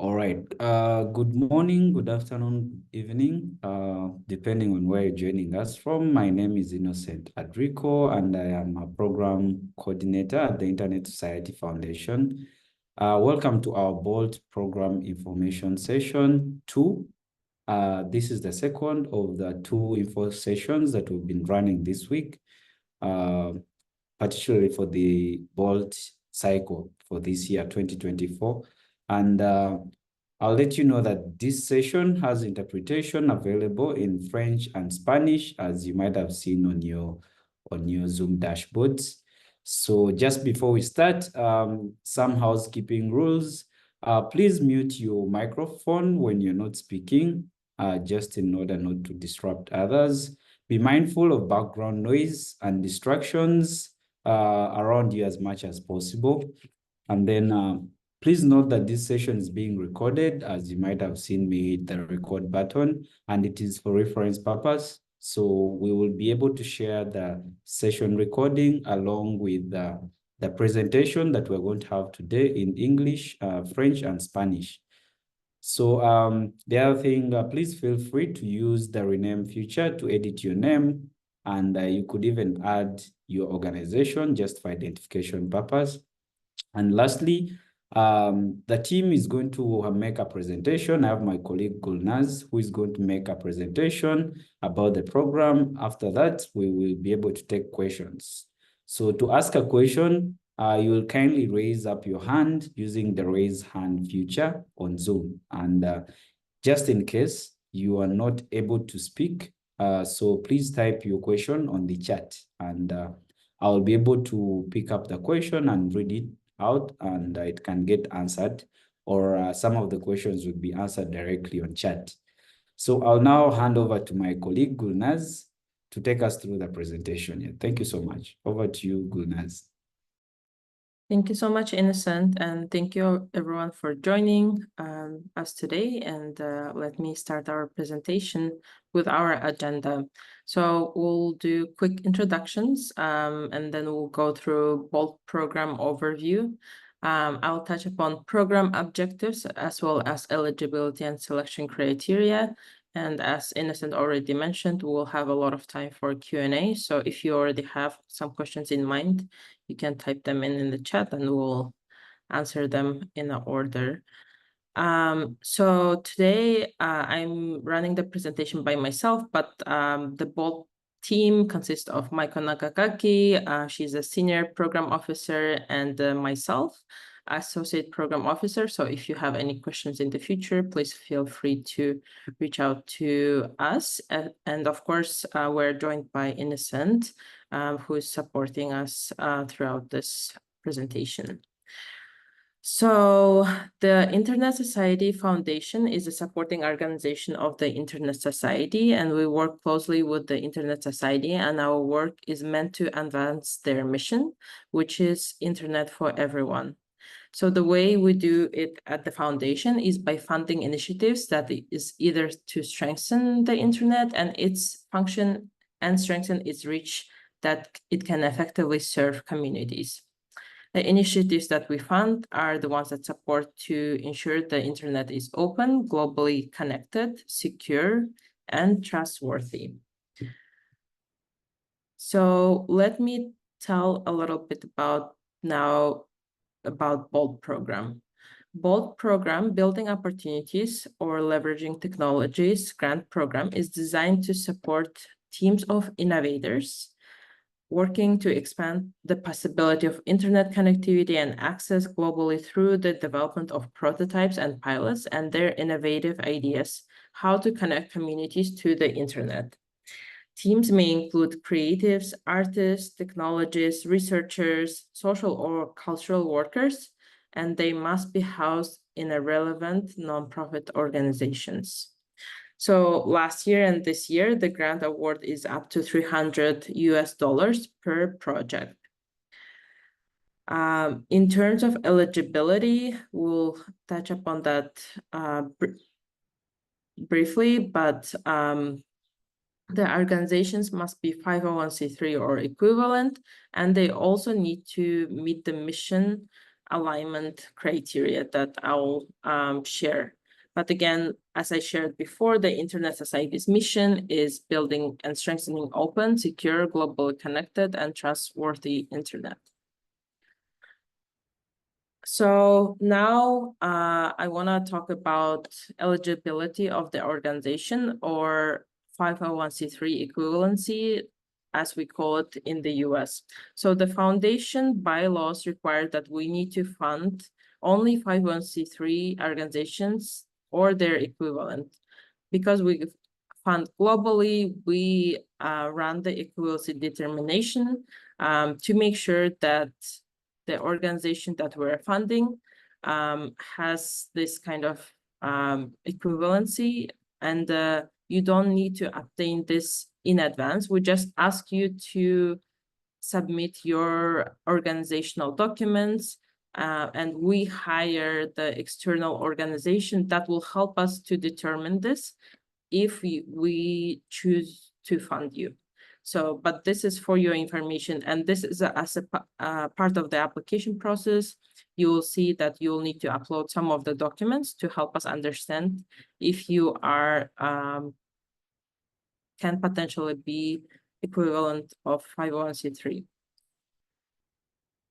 All right. Good morning, good afternoon, evening, depending on where you're joining us from. My name is Innocent Adrico, and I am a program coordinator at the Internet Society Foundation. Welcome to our BOLT program information session 2. This is the second of the 2 info sessions that we've been running this week, particularly for the BOLT cycle for this year, 2024. And I'll let you know that this session has interpretation available in French and Spanish, as you might have seen on your Zoom dashboards. So just before we start, some housekeeping rules. Please mute your microphone when you're not speaking, just in order not to disrupt others. Be mindful of background noise and distractions around you as much as possible. And then please note that this session is being recorded, as you might have seen me hit the record button, and it is for reference purpose. So we will be able to share the session recording along with the presentation that we're going to have today in English, French, and Spanish. So the other thing, please feel free to use the rename feature to edit your name, and you could even add your organization just for identification purpose. And lastly, the team is going to make a presentation. I have my colleague Gulnaz, who is going to make a presentation about the program. After that, we will be able to take questions. So to ask a question, you will kindly raise up your hand using the raise hand feature on Zoom. And just in case you are not able to speak, so please type your question on the chat, and I'll be able to pick up the question and read it out, and it can get answered, or some of the questions will be answered directly on chat. So I'll now hand over to my colleague Gulnaz to take us through the presentation. Yeah, thank you so much. Over to you, Gulnaz. Thank you so much, Innocent, and thank you everyone for joining us today. And let me start our presentation with our agenda. So we'll do quick introductions, and then we'll go through BOLT program overview. I'll touch upon program objectives as well as eligibility and selection criteria. And as Innocent already mentioned, we'll have a lot of time for Q&A. So if you already have some questions in mind, you can type them in the chat and we'll answer them in order. So today I'm running the presentation by myself, but the BOLT team consists of Maiko Nakagaki. She's a senior program officer, and myself, associate program officer. So if you have any questions in the future, please feel free to reach out to us. And of course, we're joined by Innocent, who is supporting us throughout this presentation. So the Internet Society Foundation is a supporting organization of the Internet Society, and we work closely with the Internet Society, and our work is meant to advance their mission, which is Internet for everyone. So the way we do it at the foundation is by funding initiatives that is either to strengthen the Internet and its function and strengthen its reach that it can effectively serve communities. The initiatives that we fund are the ones that support to ensure the Internet is open, globally connected, secure, and trustworthy. So let me tell a little bit about BOLT program. BOLT program, Building Opportunities or Leveraging Technologies grant program, is designed to support teams of innovators working to expand the possibility of internet connectivity and access globally through the development of prototypes and pilots and their innovative ideas, how to connect communities to the internet. Teams may include creatives, artists, technologists, researchers, social or cultural workers, and they must be housed in a relevant nonprofit organizations. So last year and this year, the grant award is up to $300 per project. In terms of eligibility, we'll touch upon that briefly, but the organizations must be 501c3 or equivalent, and they also need to meet the mission alignment criteria that I'll share. But again, as I shared before, the Internet Society's mission is building and strengthening open, secure, globally connected, and trustworthy Internet. So now I want to talk about eligibility of the organization, or 501c3 equivalency, as we call it in the US. So the foundation bylaws require that we need to fund only 501c3 organizations or their equivalent. Because we fund globally, we run the equivalency determination to make sure that the organization that we're funding has this kind of equivalency, and you don't need to obtain this in advance. We just ask you to submit your organizational documents, and we hire the external organization that will help us to determine this if we choose to fund you. So, but this is for your information, and this is as a part of the application process. You will see that you'll need to upload some of the documents to help us understand if you are can potentially be equivalent of 501c3.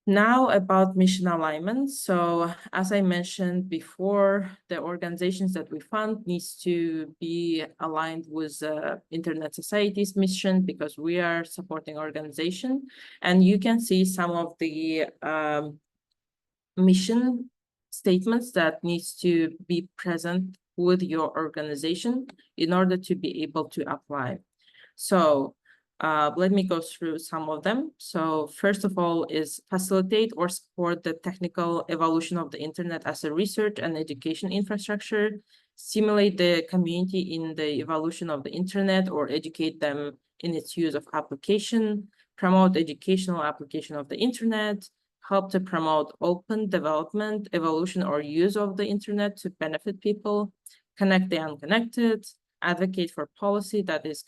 Now about mission alignment. So as I mentioned before, the organizations that we fund needs to be aligned with Internet Society's mission, because we are supporting organization. And you can see some of the mission statements that needs to be present with your organization in order to be able to apply. So let me go through some of them. So first of all is facilitate or support the technical evolution of the Internet as a research and education infrastructure, stimulate the community in the evolution of the Internet or educate them in its use of application, promote educational application of the Internet, help to promote open development, evolution, or use of the Internet to benefit people, connect the unconnected, advocate for policy that is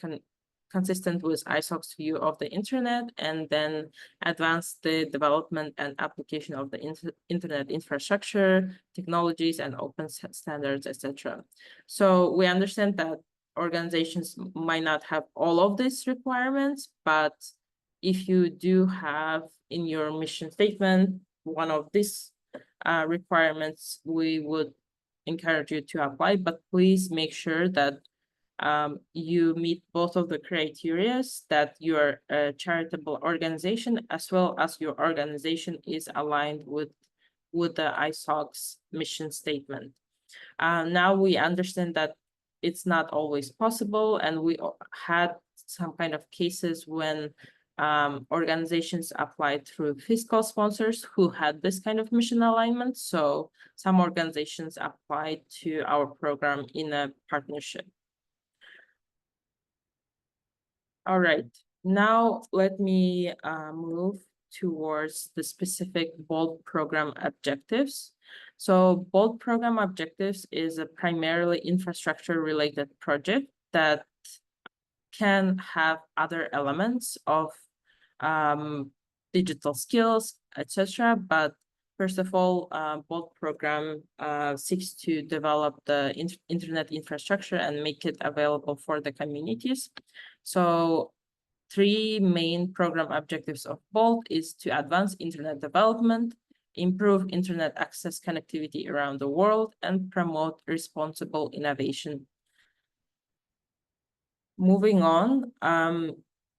consistent with ISOC's view of the Internet, and then advance the development and application of the Internet infrastructure, technologies, and open standards, etc. So we understand that organizations might not have all of these requirements, but if you do have in your mission statement one of these requirements, we would encourage you to apply, but please make sure that you meet both of the criteria, that you're a charitable organization, as well as your organization is aligned with the ISOC's mission statement. Now we understand that it's not always possible, and we had some kind of cases when organizations applied through fiscal sponsors who had this kind of mission alignment. So some organizations applied to our program in a partnership. All right, now let me move towards the specific BOLD program objectives. So BOLD program objectives is a primarily infrastructure related project that can have other elements of digital skills, etc. But first of all, BOLD program seeks to develop the Internet infrastructure and make it available for the communities. So three main program objectives of BOLD is to advance Internet development, improve Internet access connectivity around the world, and promote responsible innovation. Moving on,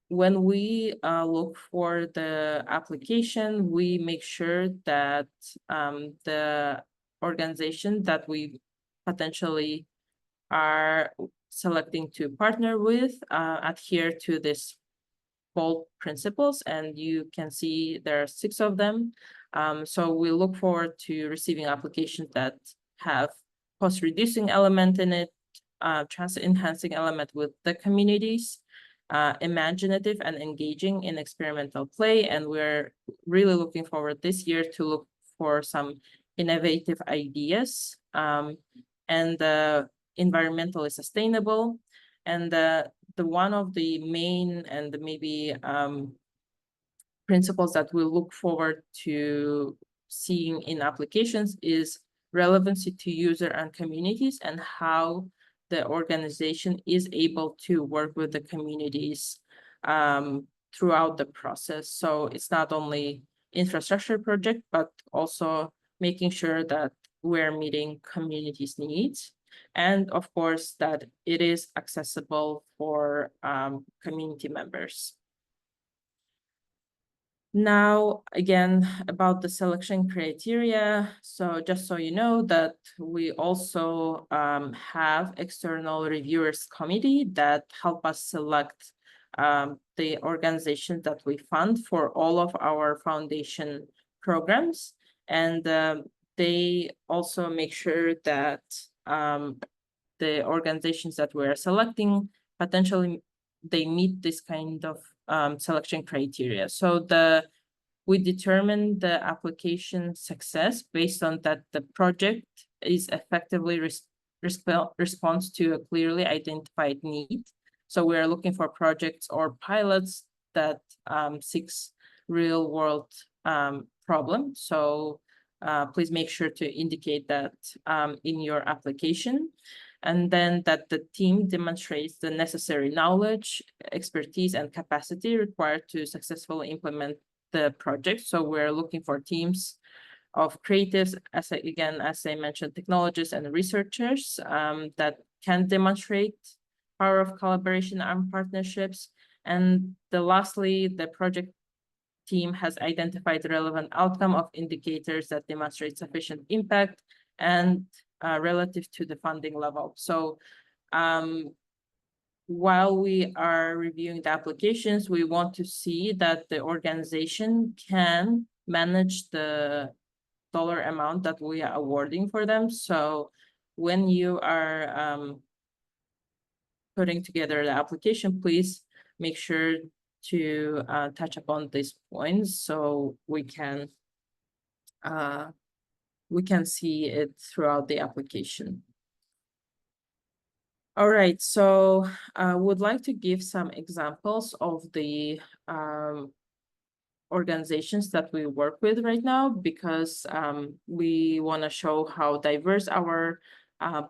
when we look for the application, we make sure that the organization that we potentially are selecting to partner with adhere to this BOLD principles, and you can see there are 6 of them. So we look forward to receiving applications that have cost-reducing element in it, trust-enhancing element with the communities, imaginative and engaging in experimental play, and we're really looking forward this year to look for some innovative ideas, and environmentally sustainable. And the one of the main and maybe principles that we look forward to seeing in applications is relevancy to user and communities, and how the organization is able to work with the communities throughout the process. So it's not only infrastructure project, but also making sure that we're meeting communities' needs. And of course, that it is accessible for community members. Now, again, about the selection criteria. So just so you know that we also have external reviewers committee that help us select the organizations that we fund for all of our foundation programs. And they also make sure that the organizations that we're selecting potentially they meet this kind of selection criteria. So we determine the application success based on that the project is effectively responds to a clearly identified need. So we are looking for projects or pilots that seeks real world problem. So please make sure to indicate that in your application. And then that the team demonstrates the necessary knowledge, expertise, and capacity required to successfully implement the project. So we're looking for teams of creatives, as I mentioned, technologists and researchers that can demonstrate power of collaboration and partnerships. And lastly, the project team has identified the relevant outcome of indicators that demonstrate sufficient impact and relative to the funding level. So while we are reviewing the applications, we want to see that the organization can manage the dollar amount that we are awarding for them. So when you are putting together the application, please make sure to touch upon these points so we can see it throughout the application. All right, so I would like to give some examples of the organizations that we work with right now, because we want to show how diverse our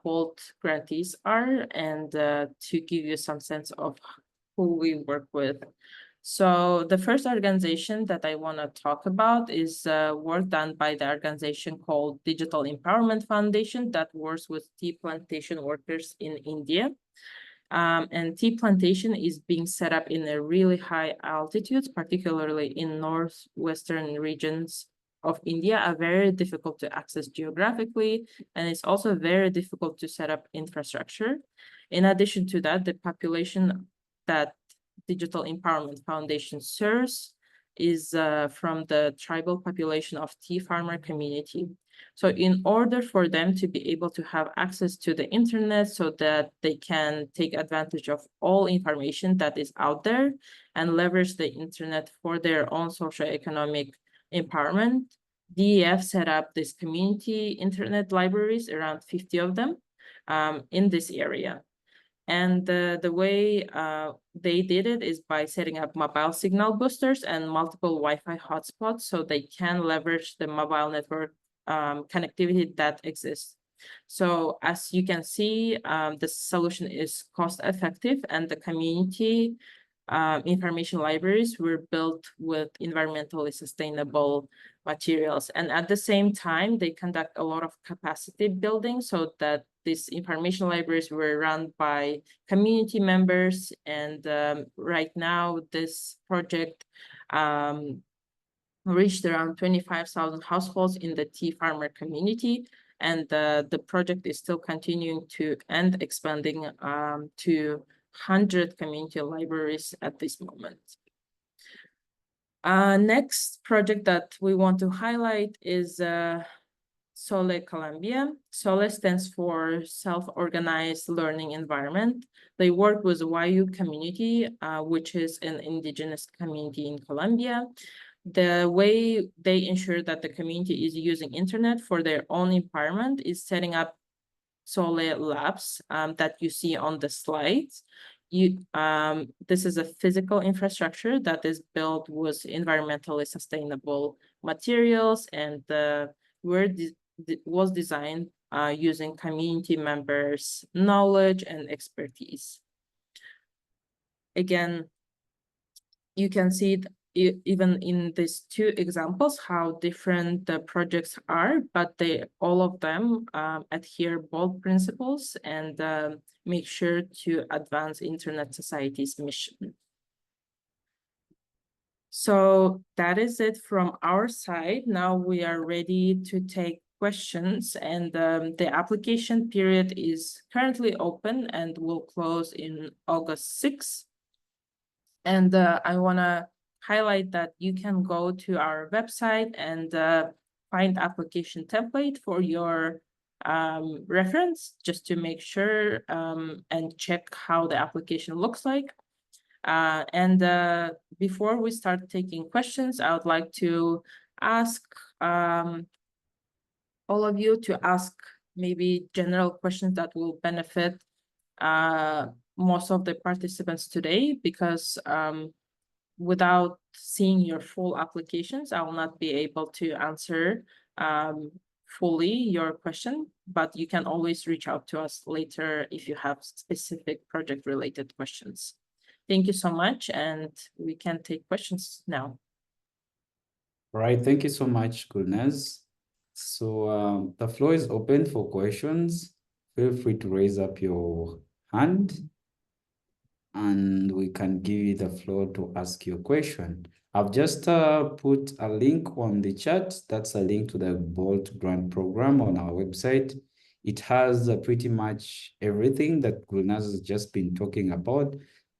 BOLT grantees are, and to give you some sense of who we work with. So the first organization that I want to talk about is work done by the organization called Digital Empowerment Foundation that works with tea plantation workers in India. And tea plantation is being set up in a really high altitudes, particularly in northwestern regions of India, are very difficult to access geographically, and it's also very difficult to set up infrastructure. In addition to that, the population that Digital Empowerment Foundation serves is from the tribal population of tea farmer community. So in order for them to be able to have access to the internet so that they can take advantage of all information that is out there and leverage the internet for their own socioeconomic empowerment, DEF set up this community internet libraries, around 50 of them, in this area. And the way they did it is by setting up mobile signal boosters and multiple Wi-Fi hotspots so they can leverage the mobile network connectivity that exists. So as you can see, the solution is cost effective, and the community information libraries were built with environmentally sustainable materials. And at the same time, they conduct a lot of capacity building so that these information libraries were run by community members. And right now, this project reached around 25,000 households in the tea farmer community. And the project is still continuing to and expanding to 100 community libraries at this moment. Next project that we want to highlight is SOLE Colombia. SOLE stands for Self-Organized Learning Environment. They work with Wayu community, which is an indigenous community in Colombia. The way they ensure that the community is using internet for their own empowerment is setting up SOLE labs that you see on the slides. This is a physical infrastructure that is built with environmentally sustainable materials, and was designed using community members' knowledge and expertise. Again, you can see even in these two examples how different the projects are, but all of them adhere bold principles and make sure to advance Internet Society's mission. So that is it from our side. Now we are ready to take questions, and the application period is currently open and will close in August 6th. And I want to highlight that you can go to our website and find application template for your reference, just to make sure and check how the application looks like. Before we start taking questions, I would like to ask all of you to ask maybe general questions that will benefit most of the participants today, because without seeing your full applications, I will not be able to answer fully your question, but you can always reach out to us later if you have specific project-related questions. Thank you so much, and we can take questions now. All right, thank you so much, Gulnaz. So the floor is open for questions. Feel free to raise up your hand and we can give you the floor to ask your question. I've just put a link on the chat. That's a link to the BOLT grant program on our website. It has pretty much everything that Gulnaz has just been talking about.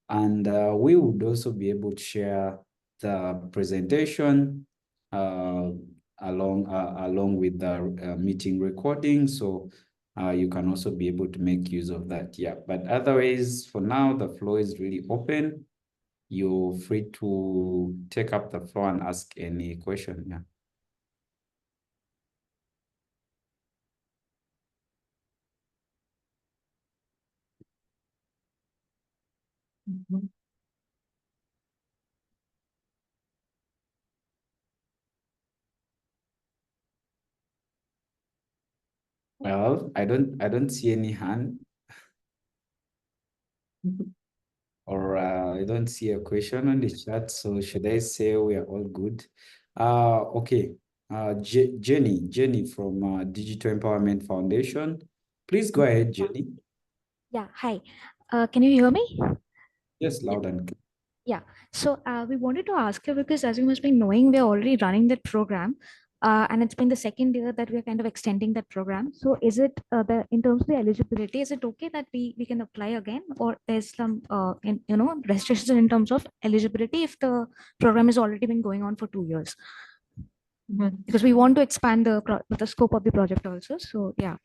And we would also be able to share the presentation along with the meeting recording. So you can also be able to make use of that. Yeah, but otherwise, for now, the floor is really open. You're free to take up the floor and ask any question. Yeah. Mhm. Well, I don't see any hand, or I don't see a question on the chat. So should I say we are all good? Okay. Jenny from Digital Empowerment Foundation. Please go ahead, Jenny. Yeah, hi. Can you hear me? Yes, loud and clear. Yeah. So we wanted to ask you, because as you must be knowing, we're already running that program. And it's been the second year that we're kind of extending that program. So is it in terms of the eligibility, is it okay that we can apply again, or there's some restrictions in terms of eligibility if the program has already been going on for 2 years? Because we want to expand the scope of the project also. So yeah.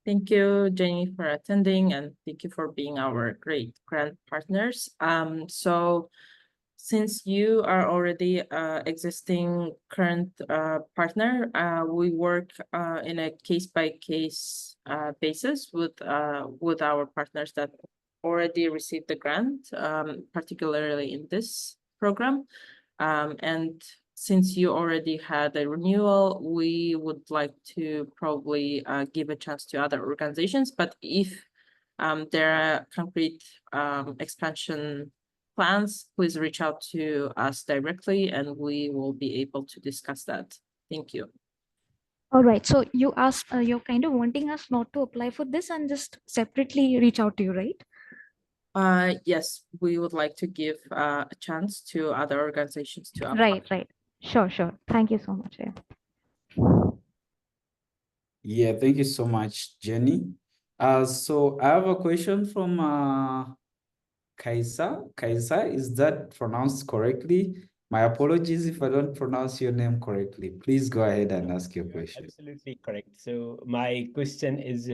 Thank you, Jenny, for attending, and thank you for being our great grant partners. So since you are already existing current partner, we work in a case-by-case basis with our partners that already received the grant, particularly in this program. And since you already had a renewal, we would like to probably give a chance to other organizations. But if there are concrete expansion plans, please reach out to us directly and we will be able to discuss that. Thank you. All right. So you asked, you're kind of wanting us not to apply for this and just separately reach out to you, right? Yes, we would like to give a chance to other organizations to apply. Right. Sure. Thank you so much. Yeah, thank you so much, Jenny. So I have a question from Kaisa. Kaisa, is that pronounced correctly? My apologies if I don't pronounce your name correctly. Please go ahead and ask your question. Absolutely correct. So my question is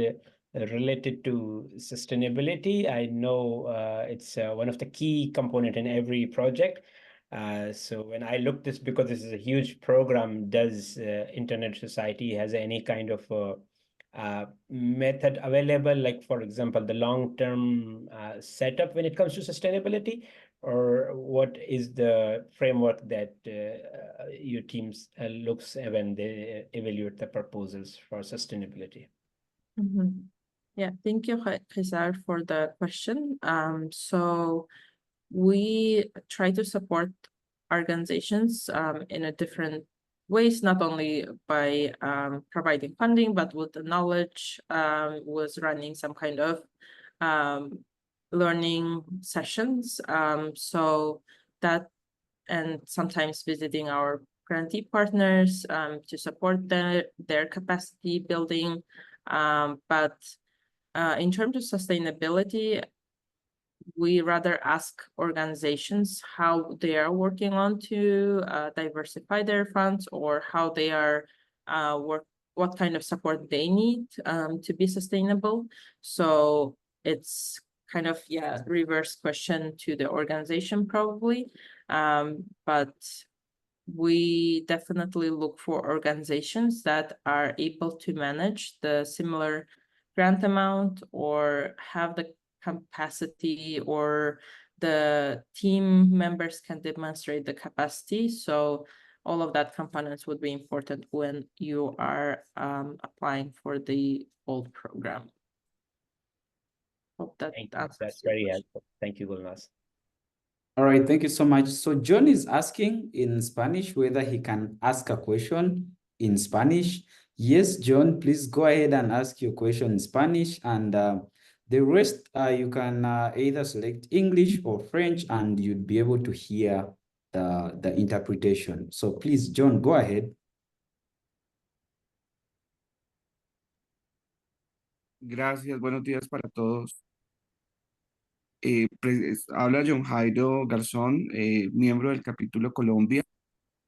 related to sustainability. I know it's one of the key component in every project. So when I look this, because this is a huge program, does Internet Society has any kind of method available, like for example, the long-term setup when it comes to sustainability, or what is the framework that your teams looks when they evaluate the proposals for sustainability? Yeah, thank you, Cesar, for the question. So we try to support organizations in a different ways, not only by providing funding, but with the knowledge, was running some kind of learning sessions. So that, and sometimes visiting our grantee partners to support their capacity building. But in terms of sustainability, we rather ask organizations how they are working on to diversify their funds, or how they are what kind of support they need to be sustainable. So it's kind of, yeah, reverse question to the organization probably. But we definitely look for organizations that are able to manage the similar grant amount, or have the capacity, or the team members can demonstrate the capacity. So all of that components would be important when you are applying for the old program. Hope that Thank you. answers That's your very question. helpful. Thank you, Gulnaz. All right, thank you so much. So John is asking in Spanish whether he can ask a question in Spanish. Yes, John, please go ahead and ask your question in Spanish, and the rest you can either select English or French, and you'd be able to hear the interpretation. So please, John, go ahead. Gracias, buenos días para todos. Habla John Jairo Garzón, miembro del capítulo Colombia.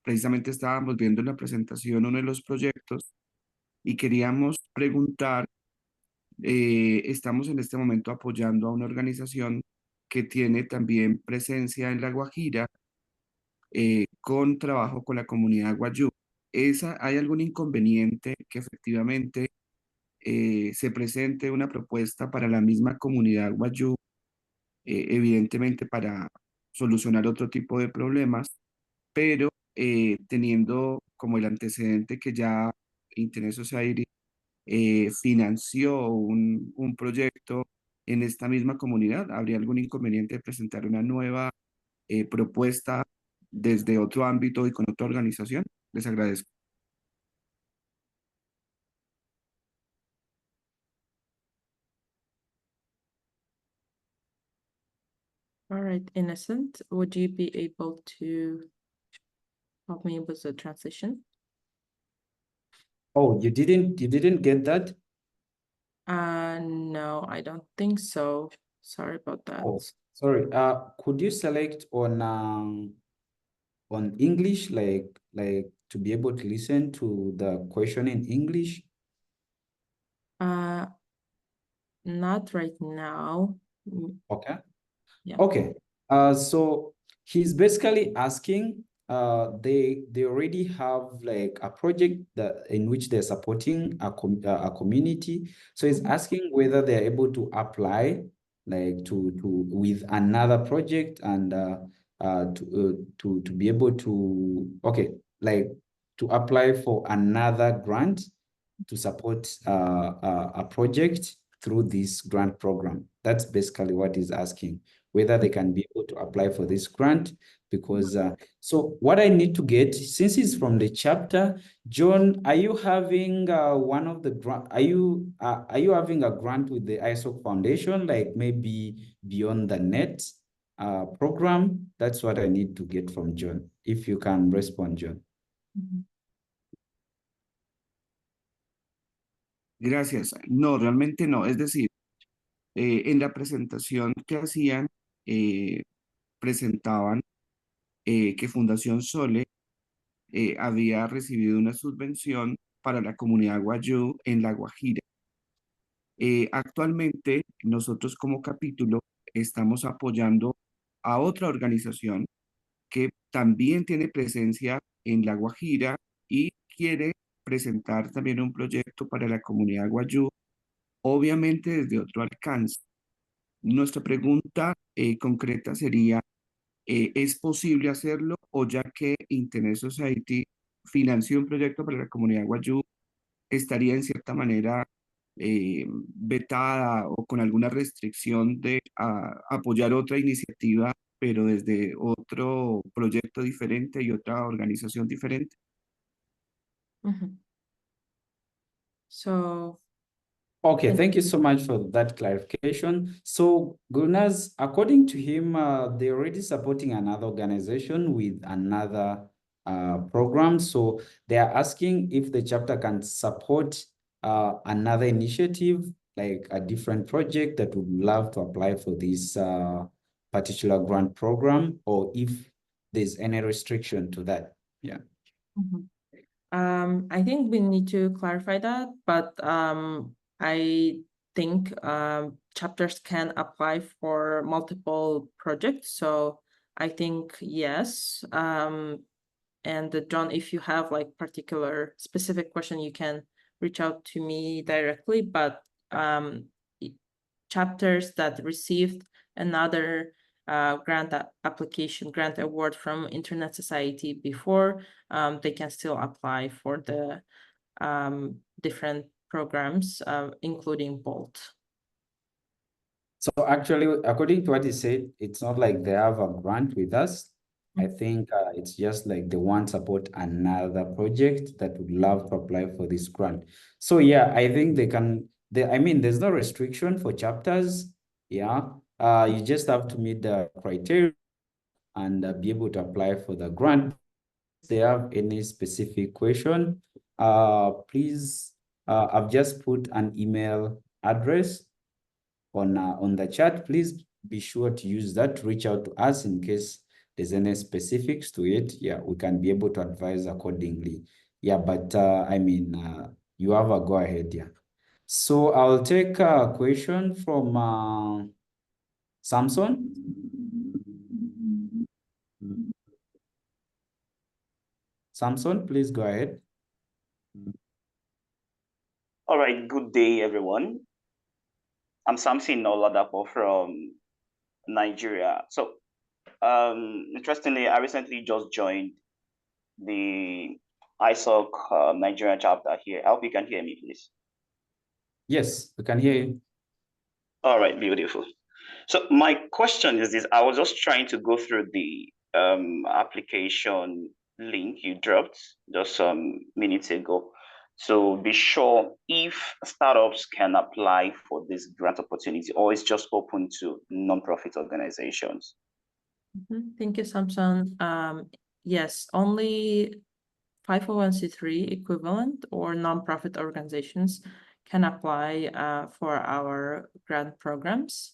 Precisamente estábamos viendo en la presentación uno de los proyectos y queríamos preguntar, estamos en este momento apoyando a una organización que tiene también presencia en La Guajira, con trabajo con la comunidad guayú. ¿Hay algún inconveniente que efectivamente se presente una propuesta para la misma comunidad guayú, evidentemente para solucionar otro tipo de problemas, pero teniendo como el antecedente que ya Internet Society financió un proyecto en esta misma comunidad? ¿Habría algún inconveniente de presentar una nueva propuesta desde otro ámbito y con otra organización? Les agradezco. All right, Innocent, would you be able to help me with the translation? Oh, you didn't get that? No, I don't think so. Sorry about that. Oh, sorry. Could you select on English, like to be able to listen to the question in English? Not right now. Okay. Yeah. Okay. So he's basically asking, they already have like a project that in which they're supporting a community. So he's asking whether they're able to apply like to with another project, and to be able to, okay, like to apply for another grant to support a project through this grant program. That's basically what he's asking, whether they can be able to apply for this grant. Because so what I need to get, since it's from the chapter, John, are you having one of the grant? Are you having a grant with the ISOC Foundation, like maybe Beyond the Net program? That's what I need to get from John. If you can respond, John. Gracias. No, realmente no. Es decir, en la presentación que hacían, presentaban que Fundación Sole había recibido una subvención para la comunidad guayú en La Guajira. Actualmente, nosotros como capítulo estamos apoyando a otra organización que también tiene presencia en La Guajira y quiere presentar también un proyecto para la comunidad guayú, obviamente desde otro alcance. Nuestra pregunta concreta sería, ¿Es posible hacerlo o ya que Internet Society financió un proyecto para la comunidad Guayú, estaría en cierta manera vetada o con alguna restricción de apoyar otra iniciativa, pero desde otro proyecto diferente y otra organización diferente? Mhm. So, Okay, and- thank you so much for that clarification. So, Gulnaz, according to him, they're already supporting another organization with another program. So they are asking if the chapter can support another initiative, like a different project that would love to apply for this particular grant program, or if there's any restriction to that. Yeah. Mhm. I think we need to clarify that, but I think chapters can apply for multiple projects. So I think yes. And John, if you have like particular specific question, you can reach out to me directly. But chapters that received another grant award from Internet Society before, they can still apply for the different programs, including BOLT. So actually, according to what he said, it's not like they have a grant with us. I think it's just like they want to support another project that would love to apply for this grant. So yeah, I think they can, I mean, there's no restriction for chapters. Yeah, you just have to meet the criteria and be able to apply for the grant. If they have any specific question, please, I've just put an email address on the chat. Please be sure to use that to reach out to us in case there's any specifics to it. Yeah, we can be able to advise accordingly. Yeah, but I mean, you have a go ahead. Yeah. So I'll take a question from Samson. Samson, please go ahead. All right, good day, everyone. I'm Samson Oladapo from Nigeria. So, interestingly, I recently just joined the ISOC Nigeria chapter here. I hope you can hear me, please. Yes, we can hear you. All right, beautiful. So my question is this: I was just trying to go through the application link you dropped just some minutes ago. So be sure if startups can apply for this grant opportunity, or it's just open to nonprofit organizations. Thank you, Samson. Yes, only 501c3 equivalent or nonprofit organizations can apply for our grant programs.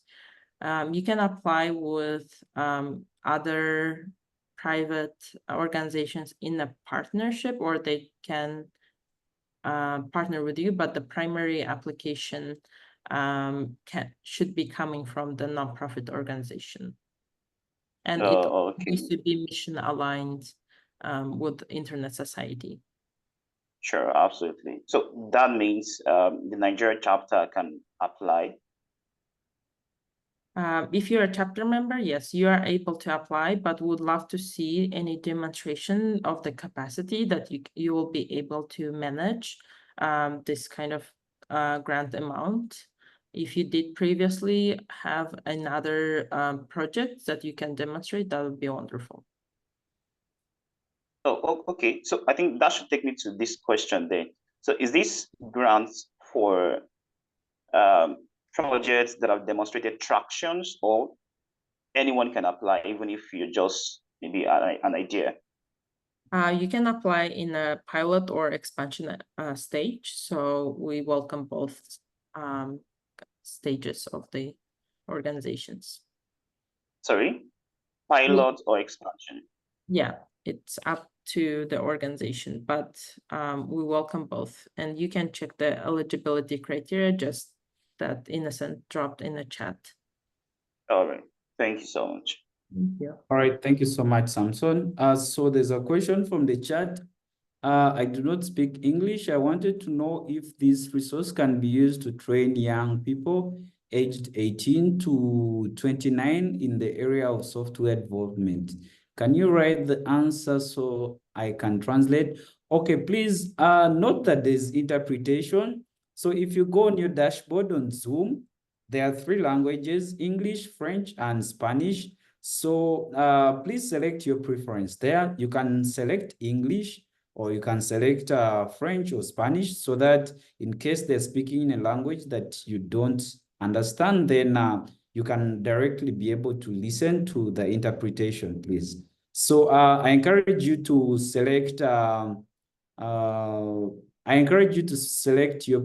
You can apply with other private organizations in a partnership, or they can partner with you, but the primary application should be coming from the nonprofit organization. And it needs to be mission aligned with Internet Society. Sure, absolutely. So that means the Nigeria chapter can apply. If you're a chapter member, yes, you are able to apply, but would love to see any demonstration of the capacity that you will be able to manage this kind of grant amount. If you did previously have another project that you can demonstrate, that would be wonderful. Oh, okay. So I think that should take me to this question then. So is this grants for projects that have demonstrated tractions, or anyone can apply, even if you just maybe an idea? You can apply in a pilot or expansion stage. So we welcome both stages of the organizations. Sorry, pilot or expansion? Yeah, it's up to the organization, but we welcome both. And you can check the eligibility criteria, just that Innocent dropped in the chat. All right, thank you so much. Thank you. All right, thank you so much, Samson. So there's a question from the chat. I do not speak English. I wanted to know if this resource can be used to train young people aged 18 to 29 in the area of software development. Can you write the answer so I can translate? Okay, please note that there's interpretation. So if you go on your dashboard on Zoom, there are 3 languages, English, French, and Spanish. So please select your preference there. You can select English or you can select French or Spanish so that in case they're speaking in a language that you don't understand, then you can directly be able to listen to the interpretation, please. So I encourage you to select your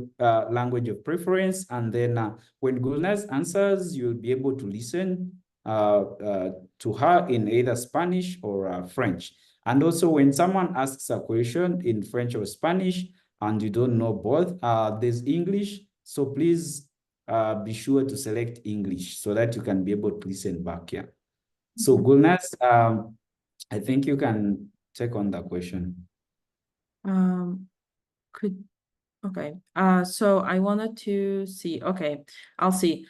language of preference, and then when Gulnaz answers, you'll be able to listen to her in either Spanish or French. And also when someone asks a question in French or Spanish and you don't know both, there's English. So please be sure to select English so that you can be able to listen back here. So Gulnaz, I think you can take on the question. Okay. So I wanted to see. Okay, I'll see.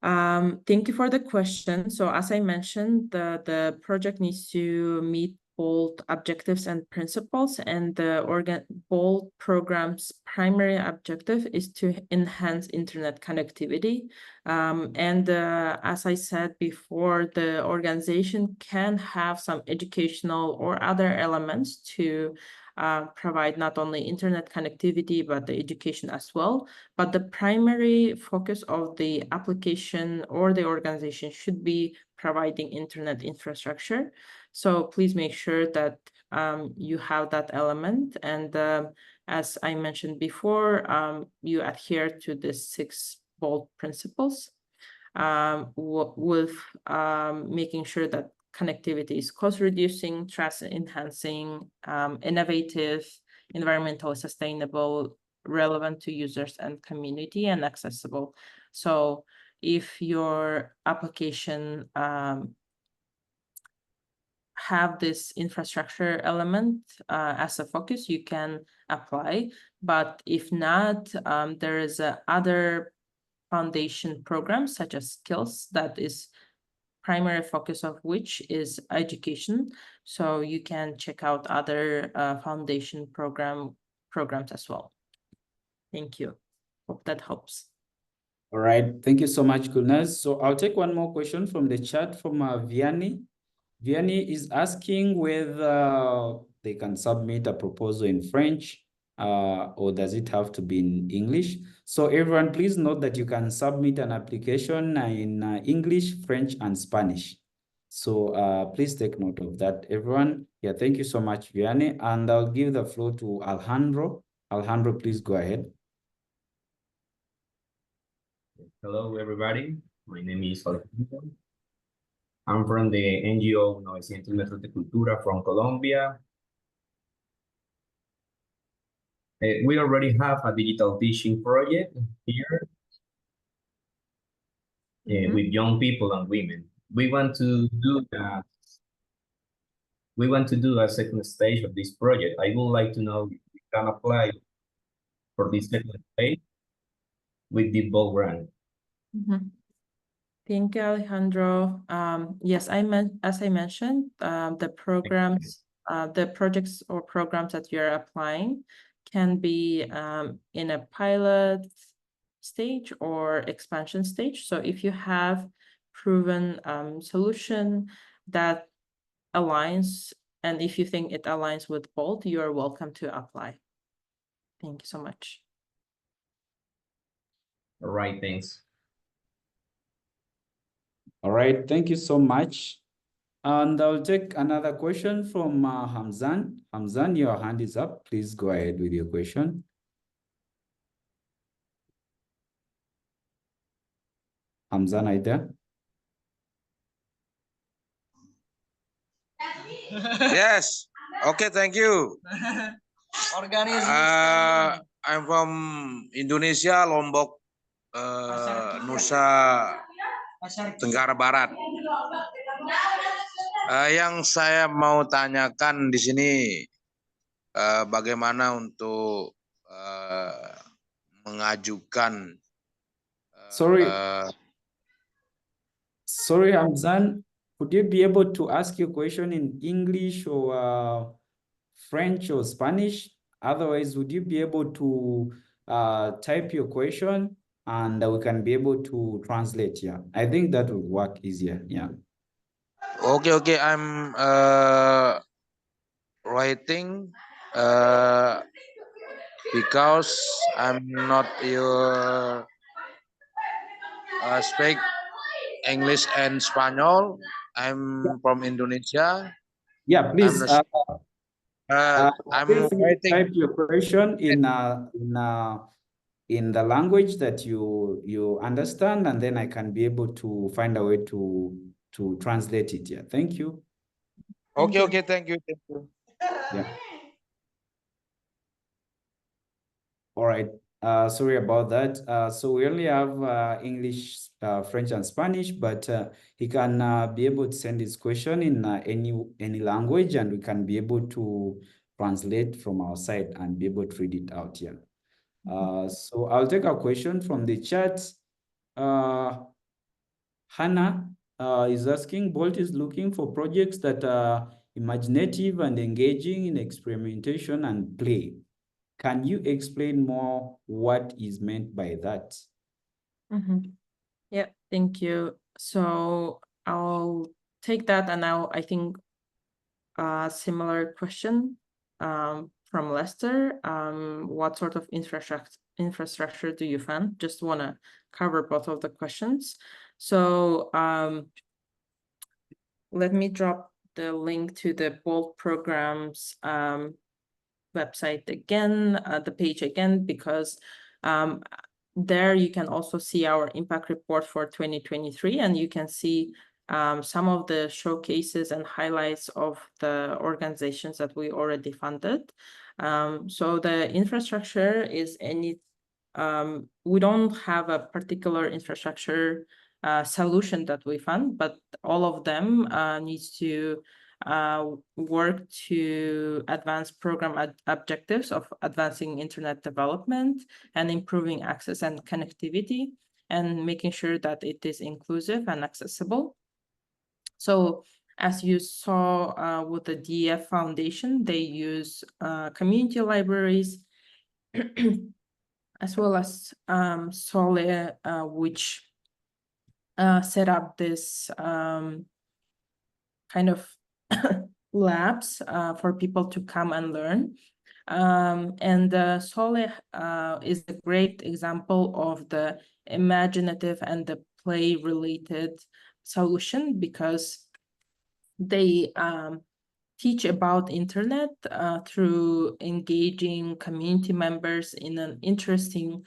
Thank you for the question. So as I mentioned, the project needs to meet bold objectives and principles, and the bold program's primary objective is to enhance internet connectivity. As I said before, the organization can have some educational or other elements to provide not only internet connectivity, but the education as well. But the primary focus of the application or the organization should be providing internet infrastructure. So please make sure that you have that element. And as I mentioned before, you adhere to the 6 bold principles with making sure that connectivity is cost reducing, trust enhancing, innovative, environmentally sustainable, relevant to users and community, and accessible. So if your application have this infrastructure element as a focus, you can apply. But if not, there is other foundation programs such as skills that is primary focus of which is education. So you can check out other foundation programs as well. Thank you. Hope that helps. All right, thank you so much, Gulnaz. So I'll take one more question from the chat from Vianney. Vianney is asking whether they can submit a proposal in French or does it have to be in English? So everyone, please note that you can submit an application in English, French, and Spanish. So please take note of that, everyone. Yeah, thank you so much, Vianney. And I'll give the floor to Alejandro. Alejandro, please go ahead. Hello, everybody. My name is Alejandro. I'm from the NGO 900 Metros de Cultura from Colombia. We already have a digital teaching project here with young people and women. We want to do that. We want to do a second stage of this project. I would like to know if we can apply for this second stage with the BOL grant. Thank you, Alejandro. Yes, as I mentioned, the programs, the projects or programs that you're applying can be in a pilot stage or expansion stage. So if you have proven solution that aligns, and if you think it aligns with both, you are welcome to apply. Thank you so much. All right, thanks. All right, thank you so much. And I'll take another question from Hamzan. Hamzan, your hand is up. Please go ahead with your question. Hamzan, are you there? Yes. Okay, thank you. I'm from Indonesia, Lombok, Nusa Tenggara Barat. Yang saya mau tanyakan di sini bagaimana untuk mengajukan Sorry, Hamzan, would you be able to ask your question in English or French or Spanish? Otherwise, would you be able to type your question and we can be able to translate? Yeah, I think that would work easier. Yeah. Okay. I'm writing because I'm not your speak English and Spanish. I'm from Indonesia. Yeah, please. I'm Feel free to writing. type your question in the language that you understand, and then I can be able to find a way to translate it. Yeah, thank you. Okay. Thank you. Yeah. All right. Sorry about that. So we only have English, French, and Spanish, but he can be able to send his question in any language, and we can be able to translate from our side and be able to read it out here. So I'll take a question from the chat. Hannah is asking, Bolt is looking for projects that are imaginative and engaging in experimentation and play. Can you explain more what is meant by that? Yeah, thank you. So I'll take that, and now I think a similar question from Lester. What sort of infrastructure do you fund? Just want to cover both of the questions. So let me drop the link to the BOLT programs website again, the page again, because there you can also see our impact report for 2023, and you can see some of the showcases and highlights of the organizations that we already funded. So the infrastructure is we don't have a particular infrastructure solution that we fund, but all of them needs to work to advance program objectives of advancing internet development and improving access and connectivity and making sure that it is inclusive and accessible. So as you saw with the DEF Foundation, they use community libraries as well as Sole, which set up this kind of labs for people to come and learn. And Sole is a great example of the imaginative and the play-related solution, because they teach about internet through engaging community members in an interesting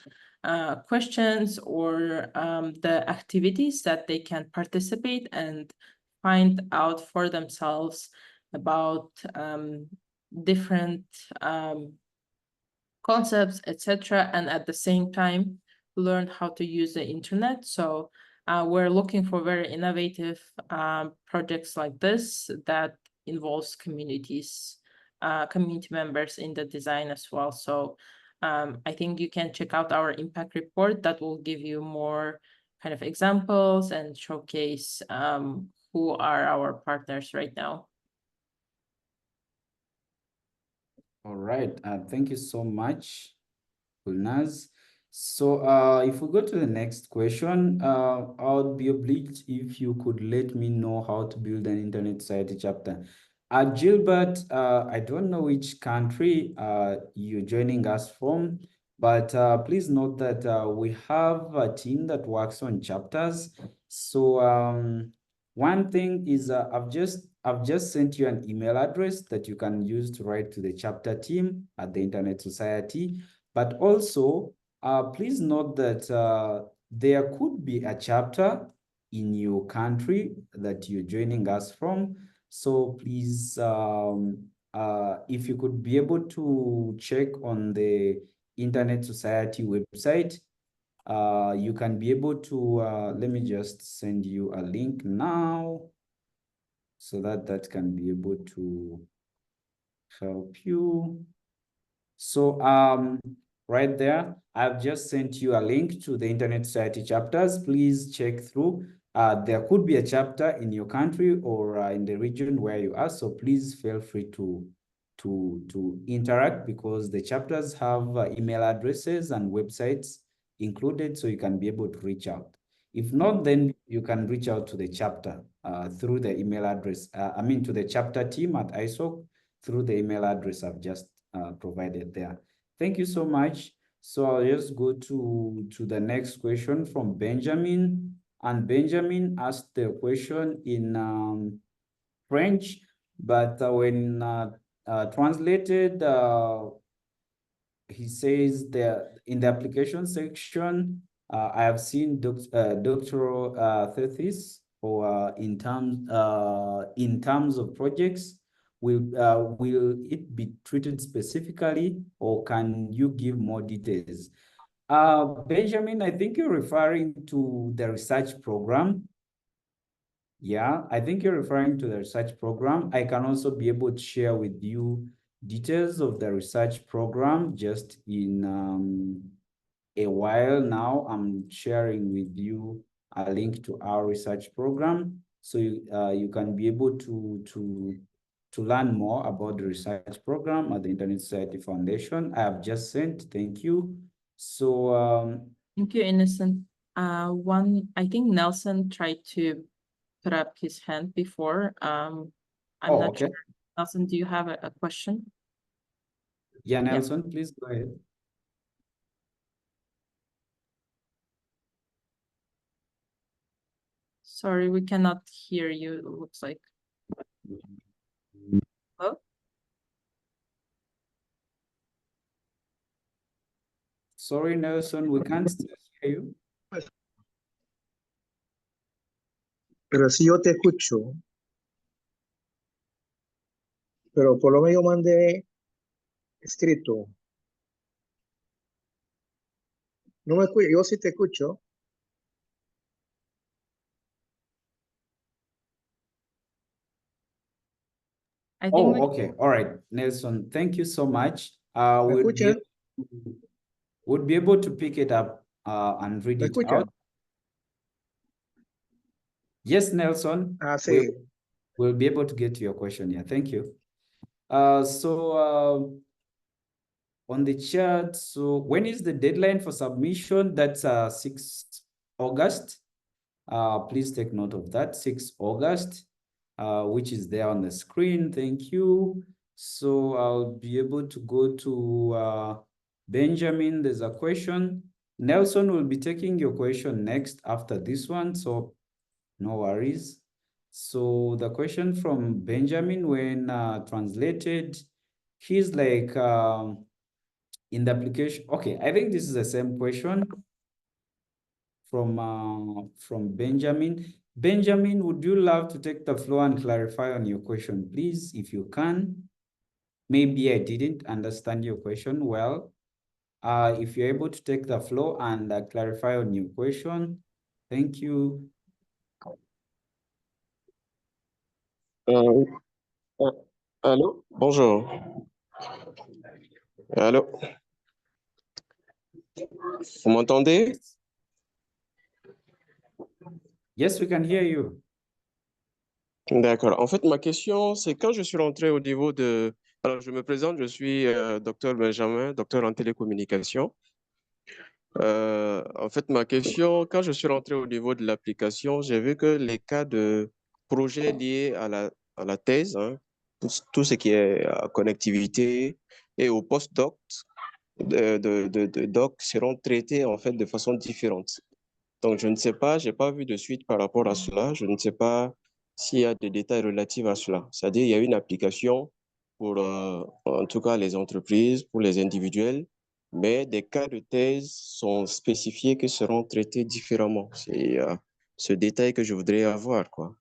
questions or the activities that they can participate and find out for themselves about different concepts, etc., and at the same time learn how to use the internet. So we're looking for very innovative projects like this that involves community members in the design as well. So I think you can check out our impact report that will give you more kind of examples and showcase who are our partners right now. All right, thank you so much, Gulnaz. So if we go to the next question, I would be obliged if you could let me know how to build an Internet Society chapter. Gilbert, I don't know which country you're joining us from, but please note that we have a team that works on chapters. So one thing is I've just sent you an email address that you can use to write to the chapter team at the Internet Society. But also, please note that there could be a chapter in your country that you're joining us from. So please, if you could be able to check on the Internet Society website, you can be able to, let me just send you a link now so that can be able to help you. So right there. I've just sent you a link to the Internet Society chapters. Please check through. There could be a chapter in your country or in the region where you are, so please feel free to interact, because the chapters have email addresses and websites included, so you can be able to reach out. If not, then you can reach out to the chapter through the email address, to the chapter team at ISOC through the email address I've just provided there. Thank you so much. So I'll just go to the next question from Benjamin. And Benjamin asked the question in French, but when translated, he says that in the application section, I have seen doctoral thesis, or in terms of projects. Will it be treated specifically, or can you give more details? Benjamin, I think you're referring to the research program. Yeah, I think you're referring to the research program. I can also be able to share with you details of the research program just in a while. Now I'm sharing with you a link to our research program, so you can be able to learn more about the research program at the Internet Society Foundation. I have just sent. Thank you. So thank you, Innocent. I think Nelson tried to put up his hand before. I'm not okay. sure. Nelson, do you have a question? Yeah, Nelson, please go ahead. Sorry, we cannot hear you, it looks like. Hello? Sorry, Nelson, we can't still hear you. Pero sí yo te escucho. Pero por lo menos yo mandé escrito. No me escucho, yo sí te escucho. I think okay. All right, Nelson, thank you so much. ¿Me escuchan? We'll be able to pick it up and read ¿Me it escuchan? out. Yes, Nelson. Sí. We'll be able to get to your question here. Thank you. On the chat, so when is the deadline for submission? That's 6 August. Please take note of that, 6 August, which is there on the screen. Thank you. So I'll be able to go to Benjamin. There's a question. Nelson will be taking your question next after this one, so no worries. So the question from Benjamin, when translated, he's like, in the application. Okay, I think this is the same question from Benjamin. Benjamin, would you love to take the floor and clarify on your question, please, if you can? Maybe I didn't understand your question well. If you're able to take the floor and clarify on your question, thank you. Allô, bonjour. Allô, vous m'entendez? Yes, we can hear you. D'accord. En fait, ma question, c'est quand je suis rentré au niveau de... Alors, je me présente, je suis docteur Benjamin, docteur en télécommunication. En fait, ma question, quand je suis rentré au niveau de l'application, j'ai vu que les cas de projets liés à la thèse, hein, tout ce qui est connectivité et au post-doc, doc seront traités en fait de façon différente. Donc, je ne sais pas, je n'ai pas vu de suite par rapport à cela. Je ne sais pas s'il y a des détails relatifs à cela. C'est-à-dire, il y a une application pour, en tout cas, les entreprises, pour les individuels, mais des cas de thèse sont spécifiés qui seront traités différemment. C'est ce détail que je voudrais avoir, quoi.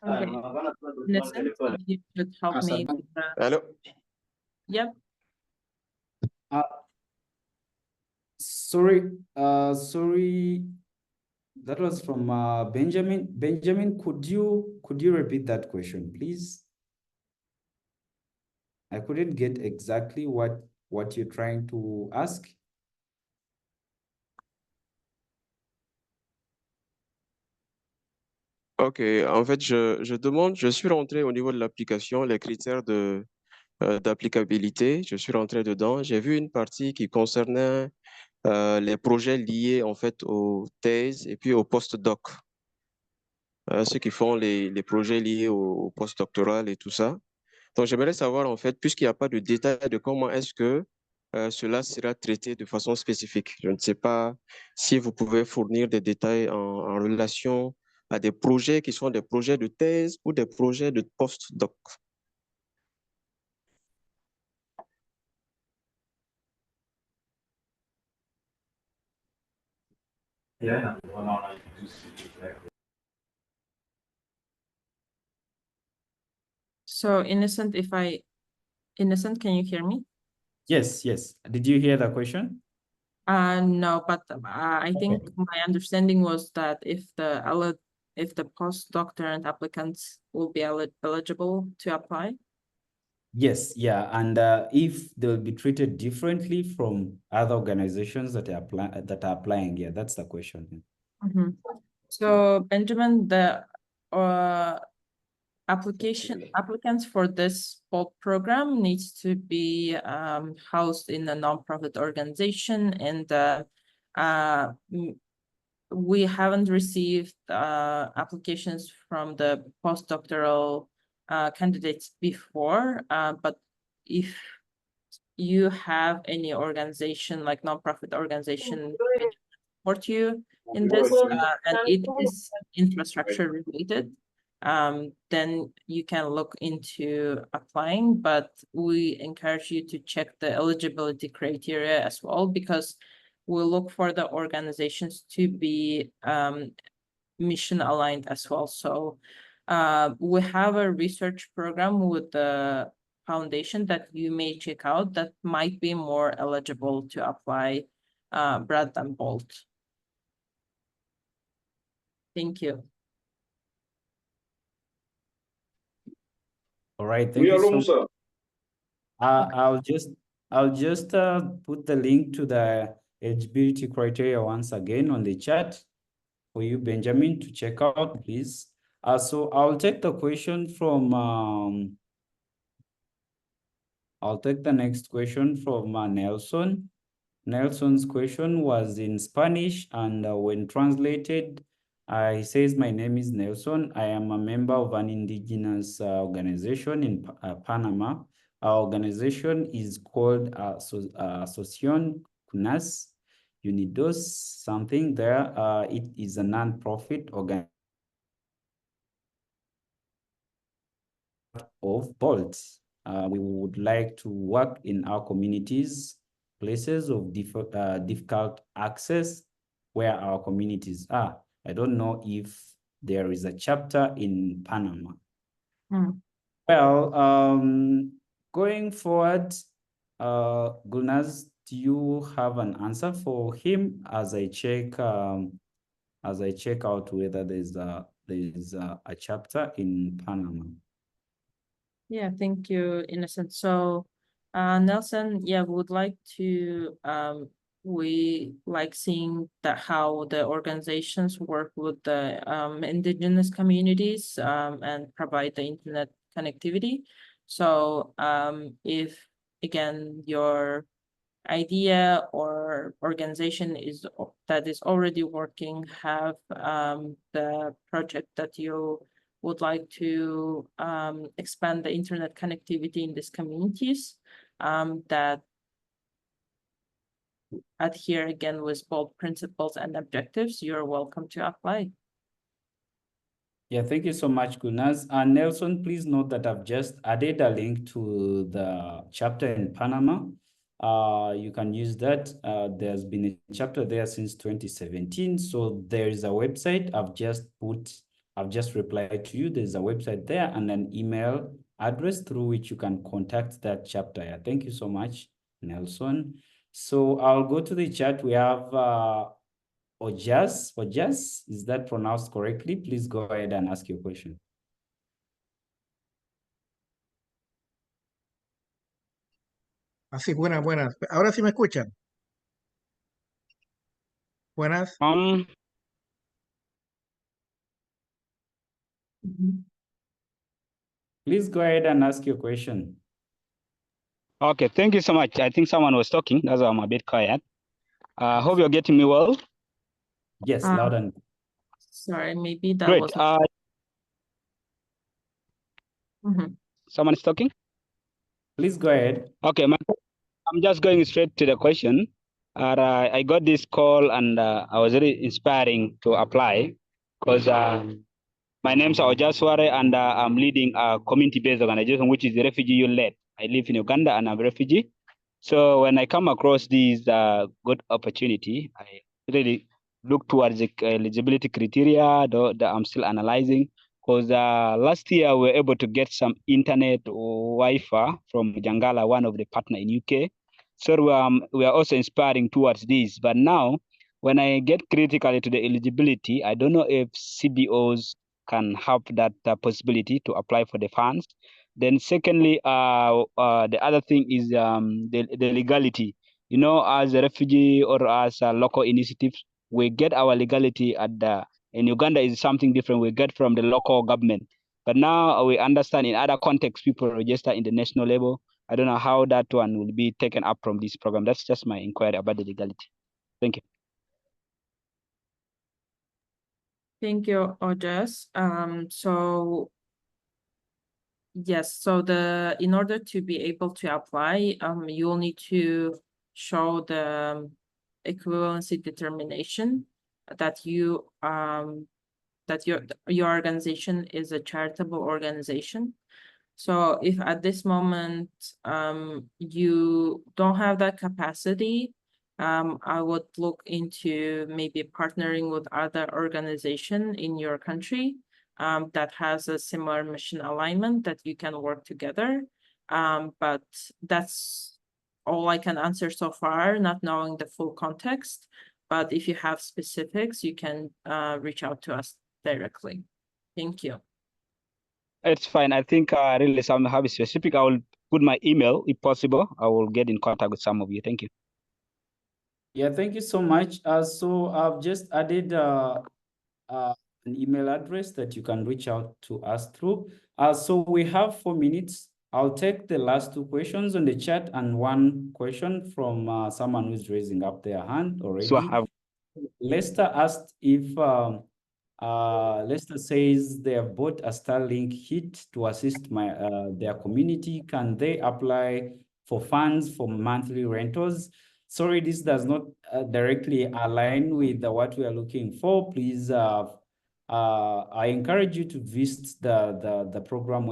Okay. Listen, you should help me with that. Allô? Yep. Sorry, that was from Benjamin. Benjamin, could you repeat that question, please? I couldn't get exactly what you're trying to ask. Ok, en fait, je demande, je suis rentré au niveau de l'application, les critères d'applicabilité, je suis rentré dedans. J'ai vu une partie qui concernait les projets liés en fait aux thèses et puis au postdoc. Ceux qui font les projets liés au postdoctoral et tout ça. Donc, j'aimerais savoir, en fait, puisqu'il n'y a pas de détails de comment est-ce que cela sera traité de façon spécifique. Je ne sais pas si vous pouvez fournir des détails en relation à des projets qui sont des projets de thèse ou des projets de postdoc. So Innocent, Innocent, can you hear me? Yes, yes. Did you hear the question? No, but I think my understanding was that if the postdoctorate applicants will be eligible to apply. Yes, yeah, and if they'll be treated differently from other organizations that are applying, yeah, that's the question. So Benjamin, the applicants for this bulk program needs to be housed in a nonprofit organization, and we haven't received applications from the postdoctoral candidates before, but if you have any organization like nonprofit organization support you in this, and it is infrastructure related, then you can look into applying, but we encourage you to check the eligibility criteria as well, because we'll look for the organizations to be mission aligned as well. So we have a research program with the foundation that you may check out that might be more eligible to apply rather than Bolt. Thank you. All right, thank you so much. I'll just put the link to the eligibility criteria once again on the chat for you, Benjamin, to check out, please. So I'll take the question from I'll take the next question from Nelson. Nelson's question was in Spanish, and when translated, he says, "My name is Nelson. I am a member of an indigenous organization in Panama. Our organization is called Asociación CUNAS Unidos, something there. It is a non-profit organization of BOLT. We would like to work in our communities, places of difficult access where our communities are. I don't know if there is a chapter in Panama." Well, going forward, Gulnaz, do you have an answer for him as I check out whether there's a chapter in Panama? Yeah, thank you, Innocent. So, Nelson, yeah, we would like to, we like seeing that how the organizations work with the indigenous communities and provide the internet connectivity. So, if again your idea or organization that is already working have the project that you would like to expand the internet connectivity in these communities that adhere again with both principles and objectives, you're welcome to apply. Yeah, thank you so much, Gulnaz. And Nelson, please note that I've just added a link to the chapter in Panama. You can use that. There's been a chapter there since 2017. So there is a website. I've just replied to you. There's a website there and an email address through which you can contact that chapter. Yeah, thank you so much, Nelson. So I'll go to the chat. We have Ojas, is that pronounced correctly? Please go ahead and ask your question. Así, buenas, buenas. Ahora sí me escuchan. Buenas. Please go ahead and ask your question. Okay, thank you so much. I think someone was talking. That's why I'm a bit quiet. Hope you're getting me well. Yes, loud and Sorry, maybe that great. was. Someone is talking? Please go ahead. Okay, I'm just going straight to the question. I got this call and I was really inspiring to apply because my name's Ojasware and I'm leading a community-based organization, which is refugee youth-led. I live in Uganda and I'm a refugee. So when I come across this good opportunity, I really look towards the eligibility criteria that I'm still analyzing. Because last year we were able to get some internet or Wi-Fi from Jangala, one of the partner in UK. So we are also inspiring towards this. But now, when I get critically to the eligibility, I don't know if CBOs can have that possibility to apply for the funds. Then secondly, the other thing is the legality. You know, as a refugee or as a local initiative, we get our legality at the, in Uganda is something different we get from the local government. But now we understand in other contexts, people register in the national level. I don't know how that one will be taken up from this program. That's just my inquiry about the legality. Thank you. Thank you, Ojas. So yes, so in order to be able to apply, you will need to show the equivalency determination that your organization is a charitable organization. So if at this moment you don't have that capacity, I would look into maybe partnering with other organization in your country that has a similar mission alignment that you can work together. But that's all I can answer so far, not knowing the full context. But if you have specifics, you can reach out to us directly. Thank you. It's fine. I think really some have a specific. I will put my email if possible. I will get in contact with some of you. Thank you. Yeah, thank you so much. So I've just added an email address that you can reach out to us through. So we have 4 minutes. I'll take the last 2 questions on the chat and 1 question from someone who's raising up their hand already. So Lester asked if Lester says they have bought a Starlink hit to assist their community. Can they apply for funds for monthly rentals? Sorry, this does not directly align with what we are looking for. Please, I encourage you to visit the program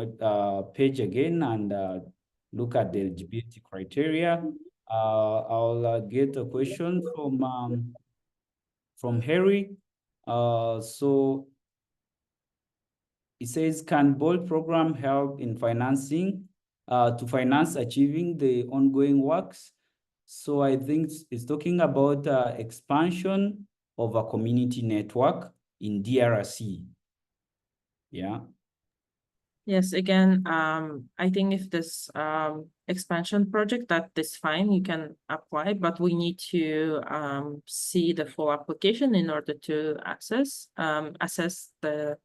page again and look at the eligibility criteria. I'll get a question from Harry. So it says, can BOLD program help in financing to finance achieving the ongoing works? So I think it's talking about expansion of a community network in DRC. Yeah. Yes, again, I think if this expansion project, that is fine, you can apply, but we need to see the full application in order to assess the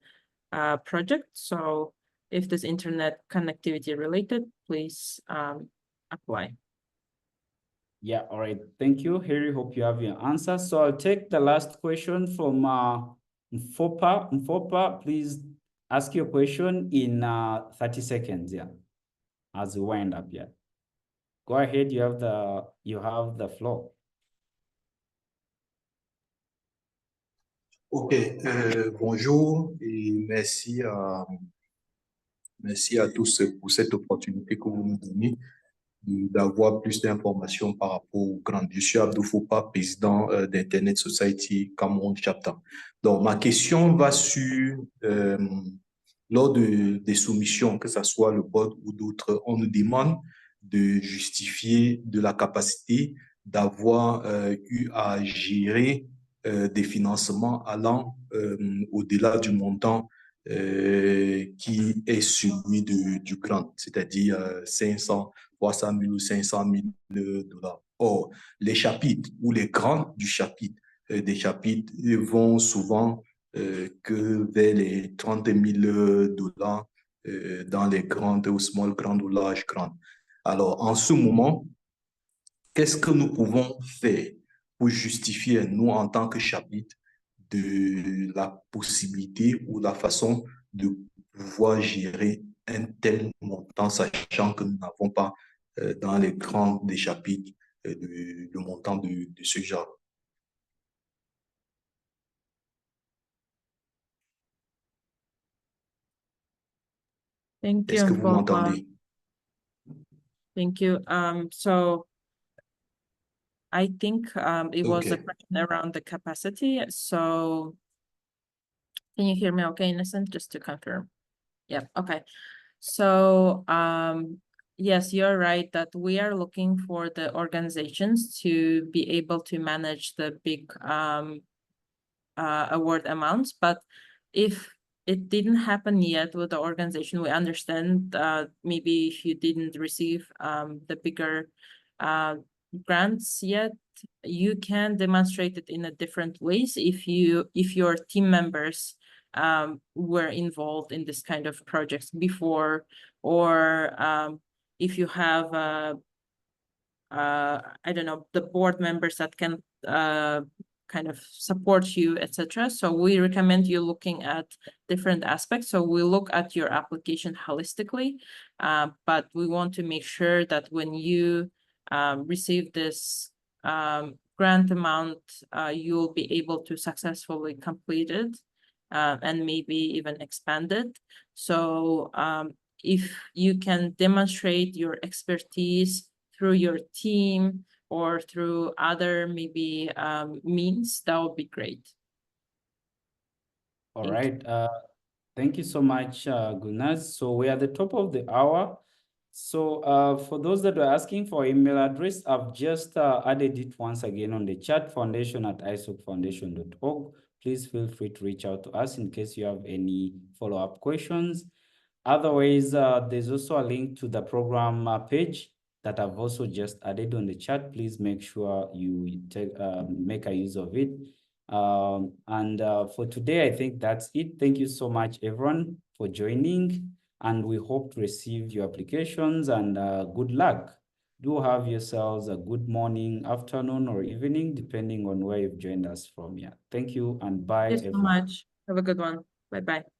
project. So if this internet connectivity related, please apply. Yeah, all right. Thank you, Harry. Hope you have your answer. So I'll take the last question from Mfopa. Mfopa, please ask your question in 30 seconds, yeah, as we wind up, yeah. Go ahead, you have the floor. Ok, bonjour et merci à tous pour cette opportunité que vous nous donnez d'avoir plus d'informations par rapport au grand. Je suis Abdou Fopa, président d'Internet Society Cameroun Chapter. Donc, ma question va sur, lors des soumissions, que ce soit le BOD ou d'autres, on nous demande de justifier de la capacité d'avoir eu à gérer des financements allant au-delà du montant qui est celui du grant, c'est-à-dire 500, 300 000 ou 500 000 dollars. Or, les chapitres ou les grants du chapitre, des chapitres vont souvent que vers les 30 000 dollars dans les grandes ou small grants ou large grants. Alors, en ce moment, qu'est-ce que nous pouvons faire pour justifier, nous, en tant que chapitre, de la possibilité ou la façon de pouvoir gérer un tel montant, sachant que nous n'avons pas dans les grands des chapitres le montant de ce genre. Thank Est-ce you, que vous m'entendez? Thank you. So I think it was a Okay. question around the capacity. So can you hear me okay, Innocent? Just to confirm. Yeah, okay. So yes, you're right that we are looking for the organizations to be able to manage the big award amounts. But if it didn't happen yet with the organization, we understand maybe if you didn't receive the bigger grants yet, you can demonstrate it in a different ways if your team members were involved in this kind of projects before, or if you have I don't know, the board members that can kind of support you, etc. So we recommend you looking at different aspects. So we look at your application holistically, but we want to make sure that when you receive this grant amount, you'll be able to successfully complete it and maybe even expand it. So if you can demonstrate your expertise through your team or through other maybe means, that would be great. All right. Thank you so much, Gulnaz. So we are at the top of the hour. So for those that are asking for email address, I've just added it once again on the chat, foundation@isocfoundation.org. Please feel free to reach out to us in case you have any follow-up questions. Otherwise, there's also a link to the program page that I've also just added on the chat. Please make sure you make a use of it. And for today, I think that's it. Thank you so much, everyone, for joining. And we hope to receive your applications, and good luck. Do have yourselves a good morning, afternoon, or evening, depending on where you've joined us from. Yeah. Thank you, and bye, Thank you so everyone. much. Have a good one. Bye-bye.